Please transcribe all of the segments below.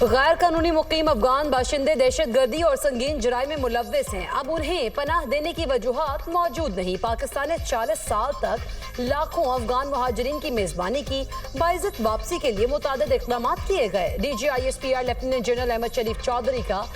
गैर कानूनी मुकीम अफगान बाशिंदे दहशत गर्दी और संगीन जराइम में मुलव्विस हैं। अब उन्हें पनाह देने की वजूहात मौजूद नहीं। पाकिस्तान ने 40 साल तक लाखों अफगान मुहाजिरीन की मेजबानी की। बाइज्जत वापसी के लिए मुतादिद इक़दाम किए गए। DGISPR लेफ्टिनेंट जनरल अहमद शरीफ चौधरी का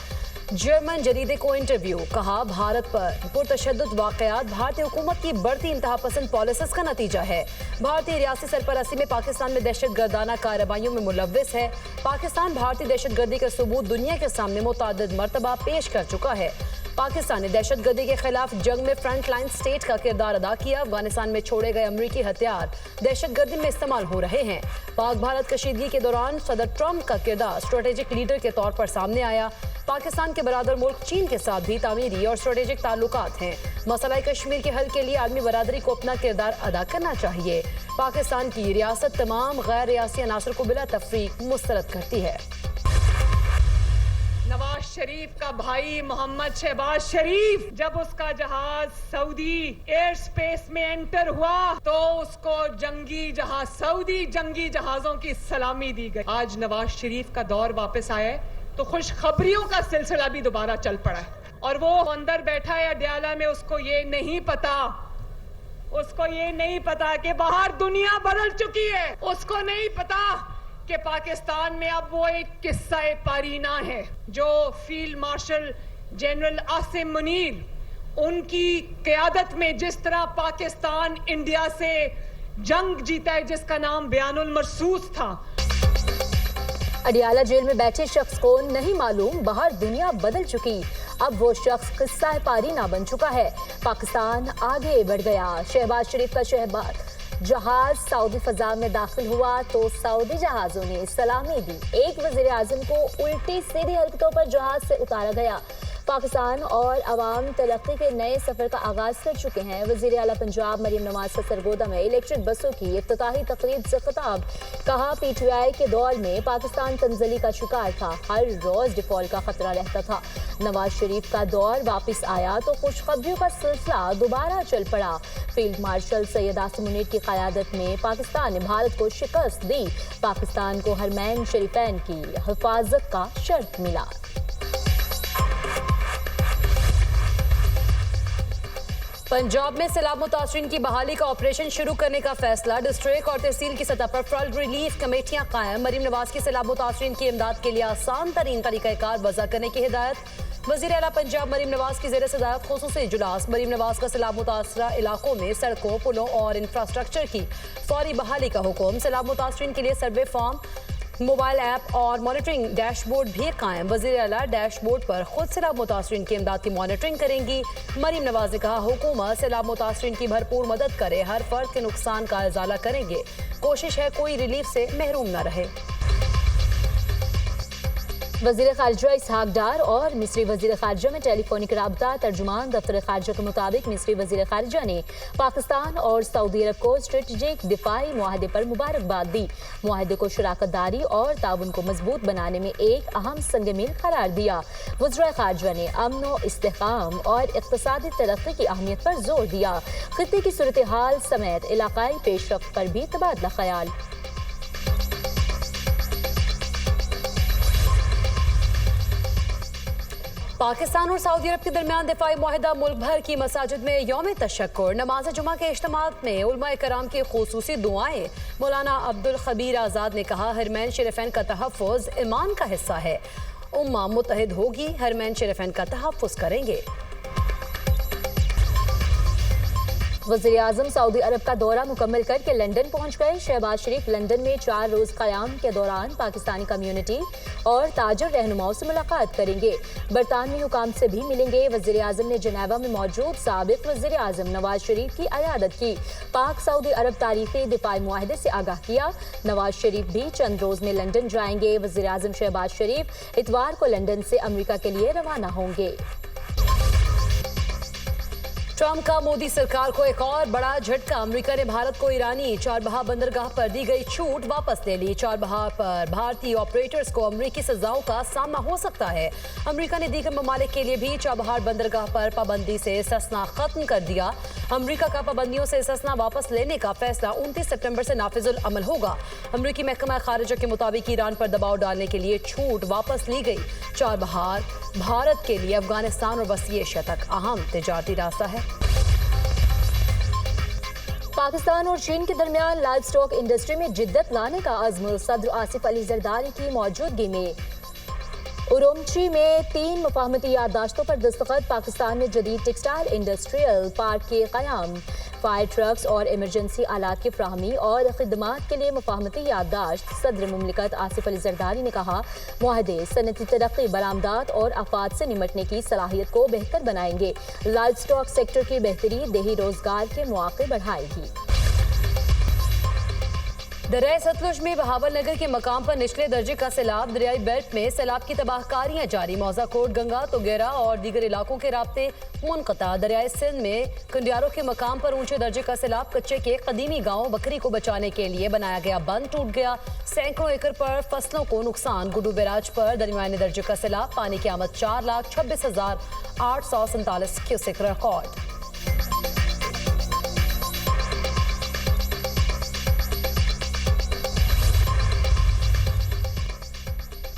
जर्मन जरीदे को इंटरव्यू। कहा, भारत पर पुरतशद्दुद वाक़यात भारतीय हुकूमत की बढ़ती इंतहा पसंद पॉलिसीज़ का नतीजा है। भारतीय रियासती सरपरस्ती में पाकिस्तान में दहशत गर्दाना कार्रवाइयों में मुलव्विस है। पाकिस्तान भारतीय दहशत गर्दी के सबूत दुनिया के सामने मुतादिद मरतबा पेश कर चुका है। पाकिस्तान ने दहशत गर्दी के खिलाफ जंग में फ्रंट लाइन स्टेट का किरदार अदा किया। अफगानिस्तान में छोड़े गए अमरीकी हथियार दहशत गर्दी में इस्तेमाल हो रहे हैं। पाक भारत कशीदगी के दौरान सदर ट्रंप का किरदार स्ट्रेटेजिक लीडर के तौर पर सामने आया। पाकिस्तान के बरादर मुल्क चीन के साथ भी तामीरी और स्ट्रेटेजिक ताल्लुकात हैं। मसला कश्मीर के हल के लिए आलमी बरादरी को अपना किरदार अदा करना चाहिए। पाकिस्तान की रियासत तमाम गैर रियासी अनासर को बिला तफरीक मुस्तरद करती है। नवाज शरीफ का भाई मोहम्मद शहबाज शरीफ जब उसका जहाज सऊदी एयर स्पेस में एंटर हुआ तो उसको सऊदी जंगी जहाजों की सलामी दी गई। आज नवाज शरीफ का दौर वापस आया है तो खुशखबरियों का सिलसिला भी दोबारा चल पड़ा है। और वो अंदर बैठा है अडयाला में, उसको ये नहीं पता कि बाहर दुनिया बदल चुकी है। उसको नहीं पता कि पाकिस्तान में अब वो एक किस्सा पारीना है जो field marshal general Asim Munir उनकी क़यादत में जिस तरह पाकिस्तान इंडिया से जंग जीता है, जिसका नाम बयानुल मरसूस था। अडियाला जेल में बैठे शख्स को नहीं मालूम बाहर दुनिया बदल चुकी। अब वो शख्स किस्सा पारीना बन चुका है। पाकिस्तान आगे बढ़ गया। शहबाज शरीफ का जहाज सऊदी फजा में दाखिल हुआ तो सऊदी जहाजों ने सलामी दी। एक वज़ीर आज़म को उल्टी सीधी हरकतों पर जहाज से उतारा गया। पाकिस्तान और अवाम तरक्की के नए सफर का आगाज कर चुके हैं। वज़ीर आला पंजाब मरीम नवाज का सरगोदा में इलेक्ट्रिक बसों की इफ्तिताही तकरीब से खिताब। कहा, PTI के दौर में पाकिस्तान तंजली का शिकार था। हर रोज डिफॉल्ट का खतरा रहता था। नवाज शरीफ का दौर वापस आया तो खुशखबरियों का सिलसिला दोबारा चल पड़ा। फील्ड मार्शल सैयद आसिम मुनीर की क़यादत में पाकिस्तान ने भारत को शिकस्त दी। पाकिस्तान को हरमैन शरीफैन की हिफाजत का शर्त मिला। पंजाब में सैलाब मुतासरीन की बहाली का ऑपरेशन शुरू करने का फैसला। डिस्ट्रिक्ट और तहसील की सतह पर फ्लड रिलीफ कमेटियां कायम। मरीम नवाज की सैलाब मुतासरीन की इमदाद के लिए आसान तरीन तरीक़ाकार वज़ा करने की हिदायत। वज़ीर आला पंजाब मरीम नवाज की ज़ेर सदारत ख़ुसूसी इजलास। मरीम नवाज का सैलाब मुतासरा इलाकों में सड़कों, पुलों और इंफ्रास्ट्रक्चर की फौरी बहाली का हुक्म। सैलाब मुतासरीन के लिए सर्वे फॉर्म, मोबाइल ऐप और मॉनिटरिंग डैशबोर्ड भी कायम। वज़ीर आला डैशबोर्ड पर खुद सैलाब मुतासरीन की इमदाद की मॉनिटरिंग करेंगी। मरीम नवाज ने कहा, हुकूमत सैलाब मुतासरीन की भरपूर मदद करे, हर फर्द के नुकसान का इजाला करेंगे। कोशिश है कोई रिलीफ से महरूम न रहे। वज़ीर ख़ारिजा इसहाक डार और मिस्री वज़ीर ख़ारिजा में टेलीफोनिक राबता। तर्जुमान दफ्तर ख़ारिजा के मुताबिक मिस्री वज़ीर ख़ारिजा ने पाकिस्तान और सऊदी अरब को स्ट्रेटेजिक दिफाई मुआहदे पर मुबारकबाद दी। मुआहदे को शराकत दारी और ताउन को मजबूत बनाने में एक अहम संग-मील करार दिया। वज़ीर ख़ारिजा ने अमन व इस्तेहकाम और इक़्तिसादी तरक्की की अहमियत पर जोर दिया। खित्ते की सूरत हाल समेत इलाकाई पेशरफ्त पर भी तबादला ख्याल। पाकिस्तान और सऊदी अरब के दरमियान दिफाई मुआहदा। मुल्क भर की मसाजिद में यौम तशक्कुर। नमाज जुमा के इज्तिमात में उलमाए कराम की खुसूसी दुआएं। मौलाना अब्दुल खबीर आज़ाद ने कहा, हरमैन शरीफैन का तहफ़्फ़ुज़ ईमान का हिस्सा है। उम्मा मुत्तहिद होगी, हरमैन शरीफैन का तहफ़्फ़ुज़ करेंगे। वज़ीर आज़म सऊदी अरब का दौरा मुकम्मल करके लंदन पहुंच गए। शहबाज शरीफ लंदन में 4 रोज़ क़याम के दौरान पाकिस्तानी कम्यूनिटी और ताजर रहनुमाओं से मुलाकात करेंगे। बरतानवी हुकाम से भी मिलेंगे। वज़ीर आज़म ने जनेवा में मौजूद साबिक़ वज़ीर आज़म नवाज शरीफ की अयादत की। पाक सऊदी अरब तारीख़ी दिफाई मुआहदे से आगाह किया। नवाज शरीफ भी चंद रोज़ में लंदन जाएंगे। वज़ीर आज़म शहबाज शरीफ इतवार को लंदन से अमरीका के लिए रवाना होंगे। ट्रंप का मोदी सरकार को एक और बड़ा झटका। अमेरिका ने भारत को ईरानी चाबहार बंदरगाह पर दी गई छूट वापस ले ली। चाबहार पर भारतीय ऑपरेटर्स को अमेरिकी सजाओं का सामना हो सकता है। अमेरिका ने दीगर ममालिक के लिए भी चाबहार बंदरगाह पर पाबंदी से इस्तिस्ना खत्म कर दिया। अमरीका का पाबंदियों से इस्तिस्ना वापस लेने का फैसला 29 सितंबर से नाफिजुल अमल होगा। अमरीकी महकमा खारिजा के मुताबिक ईरान पर दबाव डालने के लिए छूट वापस ली गई। चाबहार भारत के लिए अफगानिस्तान और वसी एशिया तक अहम तिजारती रास्ता है। पाकिस्तान और चीन के दरमियान लाइव स्टॉक इंडस्ट्री में जिद्दत लाने का अज़्म। सदर आसिफ अली जरदारी की मौजूदगी में उरुमची में 3 मुफाहमती याददाश्तों पर दस्तखत। पाकिस्तान में जदीद टेक्सटाइल इंडस्ट्रियल पार्क के क़याम, फायर ट्रक्स और इमरजेंसी आलात की फ्राहमी और खिदमात के लिए मुफाहमती याददाश्त। सदर मुमलिकत आसिफ अली जरदारी ने कहा, मुआहदे सनती तरक्की, बरामदात और आफात से निमटने की सलाहियत को बेहतर बनाएंगे। लाइव स्टॉक सेक्टर की बेहतरी देही रोजगार के मौके बढ़ाएगी। दरियाई सतलुज में बहावल नगर के मकाम पर निचले दर्जे का सैलाब। दरियाई बेल्ट में सैलाब की तबाहकारियां जारी। मौजा कोट, गंगा, तोगेरा और दीगर इलाकों के राब्ते मुनक़ता। दरियाई सिंध में कंडियारों के मकाम पर ऊंचे दर्जे का सैलाब। कच्चे के कदीमी गांव बकरी को बचाने के लिए बनाया गया बंद टूट गया। सैकड़ों एकड़ पर फसलों को नुकसान। गुड्डू बैराज पर दरमियाने दर्जे का सैलाब। पानी की आमद 4,26,847 क्यूसेक रिकॉर्ड।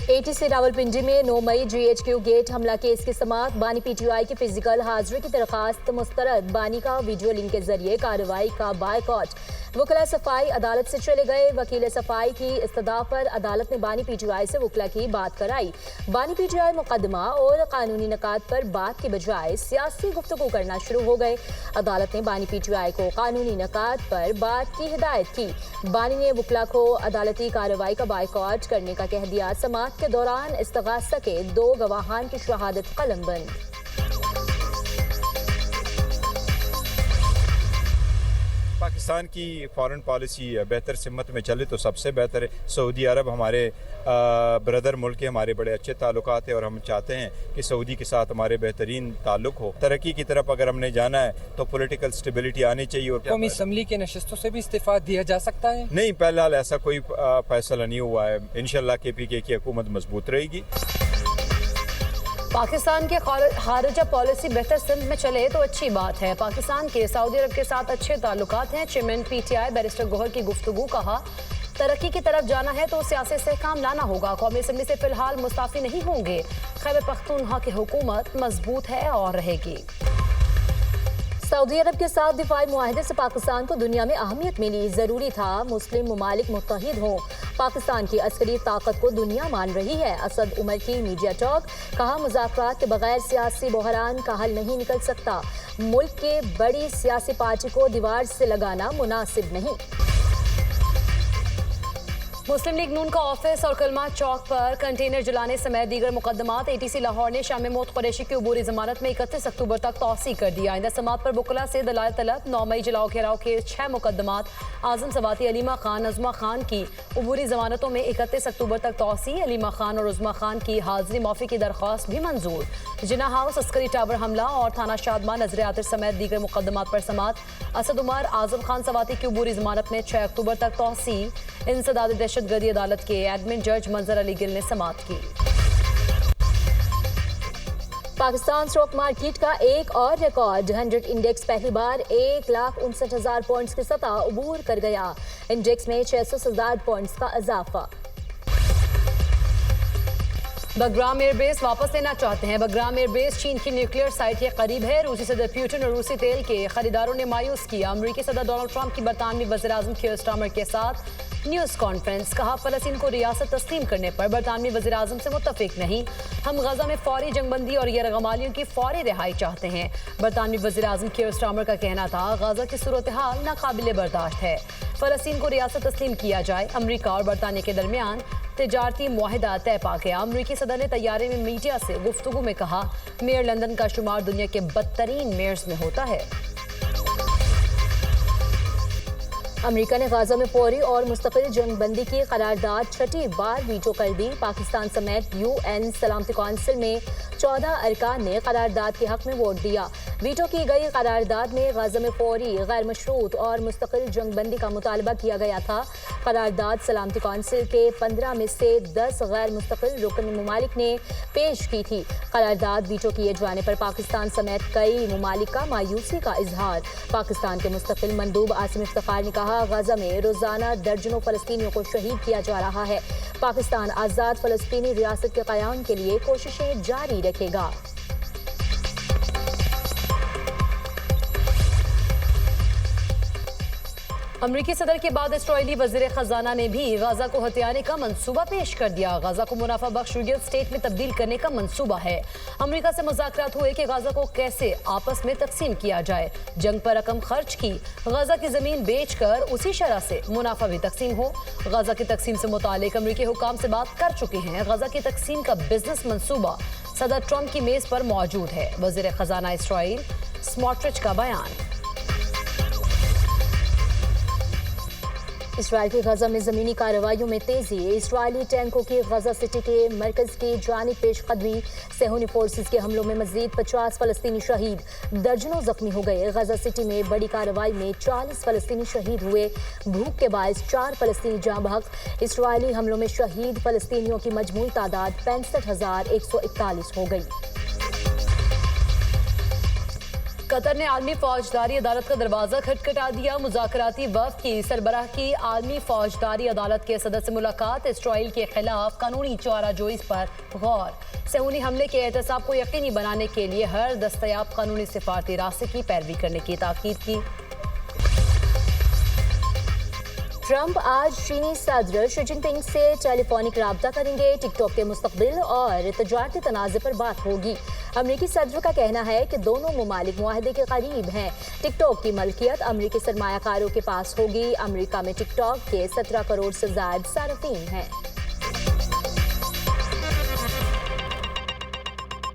ATC रावलपिंडी में 9 मई GHQ गेट हमला केस की समाअत। बानी PTI की फिजिकल हाजिरी की दरखास्त मुस्तरद। बानी का वीडियो लिंक के जरिए कार्रवाई का बायकॉट। वकला सफाई अदालत से चले गए। वकील सफाई की इस्तदा पर अदालत ने बानी PTI से वकला की बात कराई। बानी PTI मुकदमा और कानूनी नकात पर बात के बजाय सियासी गुफ्तगू करना शुरू हो गए। अदालत ने बानी PTI को कानूनी नकात पर बात की हिदायत की। बानी ने वकला को अदालती कार्रवाई का बायकॉट करने का कह दिया। समाअत के दौरान इस्तगासा के 2 गवाहान की शहादत कलमबंद। पाकिस्तान की फॉरेन पॉलिसी बेहतर सिमत में चले तो सबसे बेहतर है। सऊदी अरब हमारे ब्रदर मुल्क है, हमारे बड़े अच्छे ताल्लुकात हैं और हम चाहते हैं कि सऊदी के साथ हमारे बेहतरीन ताल्लुक हो। तरक्की की तरफ अगर हमने जाना है तो पॉलिटिकल स्टेबिलिटी आनी चाहिए। और कौमी असम्बली के नशिस्तों से भी इस्तीफा दिया जा सकता है? नहीं, फिलहाल ऐसा कोई फैसला नहीं हुआ है। इंशाल्लाह KPK की हुकूमत मजबूत रहेगी। पाकिस्तान के खारिजा पॉलिसी बेहतर सिंध में चले तो अच्छी बात है। पाकिस्तान के सऊदी अरब के साथ अच्छे ताल्लुकात हैं। चेयरमैन PTI बैरिस्टर गोहर की गुफ्तगू। कहा, तरक्की की तरफ जाना है तो सियासत से काम लाना होगा। कौमी असम्बली से फिलहाल मुस्ताफी नहीं होंगे। खैबर पख्तूनख्वा की हुकूमत मजबूत है और रहेगी। सऊदी अरब के साथ दिफाई मुआहदे से पाकिस्तान को दुनिया में अहमियत मिली। जरूरी था मुस्लिम ममालिक मुत्तहिद हों। पाकिस्तान की अस्करी ताकत को दुनिया मान रही है। असद उमर की मीडिया टॉक। कहा, मुज़ाकरात के बगैर सियासी बहरान का हल नहीं निकल सकता। मुल्क के बड़ी सियासी पार्टी को दीवार से लगाना मुनासिब नहीं। मुस्लिम लीग नून का ऑफिस और कलमा चौक पर कंटेनर जलाने समेत दीगर मुकदमात। ATC लाहौर ने शाम मौत कुरैशी की उबूरी जमानत में 31 अक्टूबर तक तौसी कर दिया। आइंदा समात पर बुकला से दलाल तलब। 9 मई जलाओ घेराव के 6 मुकदमात। आजम सवाती, अलीमा खान, नज़मा खान की उबूरी जमानतों में 31 अक्टूबर तक तौसी। अलीमा खान और उज़मा खान की हाजिरी माफी की दरख्वास्त भी मंजूर। जिना हाउस अस्करी टावर हमला और थाना शादमा नजर आतिश समेत दीगर मुकदमात पर समात। असद उमर, आजम खान सवाती की उबूरी जमानत में 6 अक्टूबर तक तौसी। इंसदाद दहशतगर्दी अदालत के एडमिन जज मंजर अली गिल ने समाअत की। पाकिस्तान स्टॉक मार्केट का एक और रिकॉर्ड। 100 इंडेक्स पहली बार 1,59,000 पॉइंट्स की सतह अबूर कर गया। इंडेक्स में 600 पॉइंट्स का इजाफा। बग्राम एयरबेस वापस लेना चाहते हैं। बग्राम एयरबेस चीन की न्यूक्लियर साइट के करीब है। रूसी सदर पुतिन और रूसी तेल के खरीदारों ने मायूस किया। अमरीकी सदर डोनाल्ड ट्रंप की बरतानवी वज़ीर-ए-आज़म कीर स्टारमर के साथ न्यूज़ कॉन्फ्रेंस। कहा, फ़लस्तीन को रियासत तस्लीम करने पर बरतानवी वज़ीर-ए-आज़म से मुत्तफ़िक नहीं। हम गजा में फौरी जंगबंदी और यरगमालियों की फौरी रिहाई चाहते हैं। बरतानवी वज़ीर-ए-आज़म कीर स्टारमर का कहना था, गजा की सूरत हाल नाकाबिले बर्दाश्त है। फ़लस्तीन को रियासत तस्लीम किया जाए। अमरीका और बरतानिया के दरमियान तिजारती मुआहिदा तय पा गया। अमरीकी सदर ने तैयारे में मीडिया से गुफ्तगू में कहा, मेयर लंदन का शुमार दुनिया के बदतरीन मेयर्स में होता है। अमेरिका ने गाजा में फौरी और मुस्तकिल जंगबंदी की करारदाद 6ठी बार वीटो कर दी। पाकिस्तान समेत UN सलामती कौंसिल में 14 अरकान ने करारदाद के हक में वोट दिया। वीटो की गई करारदाद में गाजा में फौरी, गैर मशरूत और मुस्तकिल जंग बंदी का मुतालबा किया गया था। करारदाद सलामती कौंसिल के 15 में से 10 गैर मुस्तकिल रुकन ममालिक ने पेश की थी। करारदाद वीटो किए जाने पर पाकिस्तान समेत कई ममालिक का मायूसी का इजहार। पाकिस्तान के मुस्तकिल मंदूब आसिम इफ्तिखार ने कहा, गाजा में रोजाना दर्जनों फलस्तीनियों को शहीद किया जा रहा है। पाकिस्तान आज़ाद फलस्तीनी रियासत के क़याम के लिए कोशिशें जारी रखेगा। अमरीकी सदर के बाद इस्राएली वज़ीर खजाना ने भी गाजा को हथियाने का मंसूबा पेश कर दिया। गाजा को मुनाफा बख्श रियल स्टेट में तब्दील करने का मंसूबा है। अमरीका से मुज़ाकरात हुए कि गाजा को कैसे आपस में तकसीम किया जाए। जंग पर रकम खर्च की, गाजा की जमीन बेचकर उसी शरह से मुनाफा भी तकसीम हो। गाजा की तकसीम से मुतालिक अमरीकी हुकाम से बात कर चुके हैं। गाजा की तकसीम का बिजनेस मंसूबा सदर ट्रंप की मेज पर मौजूद है। वज़ीर खजाना इस्राइल स्मोट्रिच का बयान। इसराइल की गजा में ज़मीनी कार्रवाइयों में तेज़ी। इसराइली टैंकों की गजा सिटी के मरकज़ की जानिब पेशकदमी। सेहूनी फोर्सेस के हमलों में मज़ीद 50 फ़लस्तीनी शहीद, दर्जनों ज़ख्मी हो गए। गजा सिटी में बड़ी कार्रवाई में 40 फ़लस्तीनी शहीद हुए। भूख के बायस 4 फ़लस्तीनी जाँ बहक। इसराइली हमलों में शहीद फ़लस्तीनियों की मजमूई तादाद 65,141 हो गई। कतर ने आलमी फौजदारी अदालत का दरवाजा खटखटा दिया। मुज़ाकराती वफ़द की सरबराह की आलमी फौजदारी अदालत के सदर से मुलाकात। इसराइल के खिलाफ कानूनी चाराजोई पर गौर। सेहूनी हमले के एहतसाब को यकीनी बनाने के लिए हर दस्तयाब कानूनी सिफारती रास्ते की पैरवी करने की ताकीद की। ट्रंप आज चीनी सदर शी जिनपिंग से टेलीफोनिक राब्ता करेंगे। टिकटॉक के मुस्तकबिल और तजारती तनाज़े पर बात होगी। अमरीकी सदर का कहना है कि दोनों ममालिक मुआहदे के करीब हैं। टिकटॉक की मलकियत अमरीकी सरमायाकारों के पास होगी। अमरीका में टिकटॉक के 17 करोड़ से ज़ायद सारफीन हैं।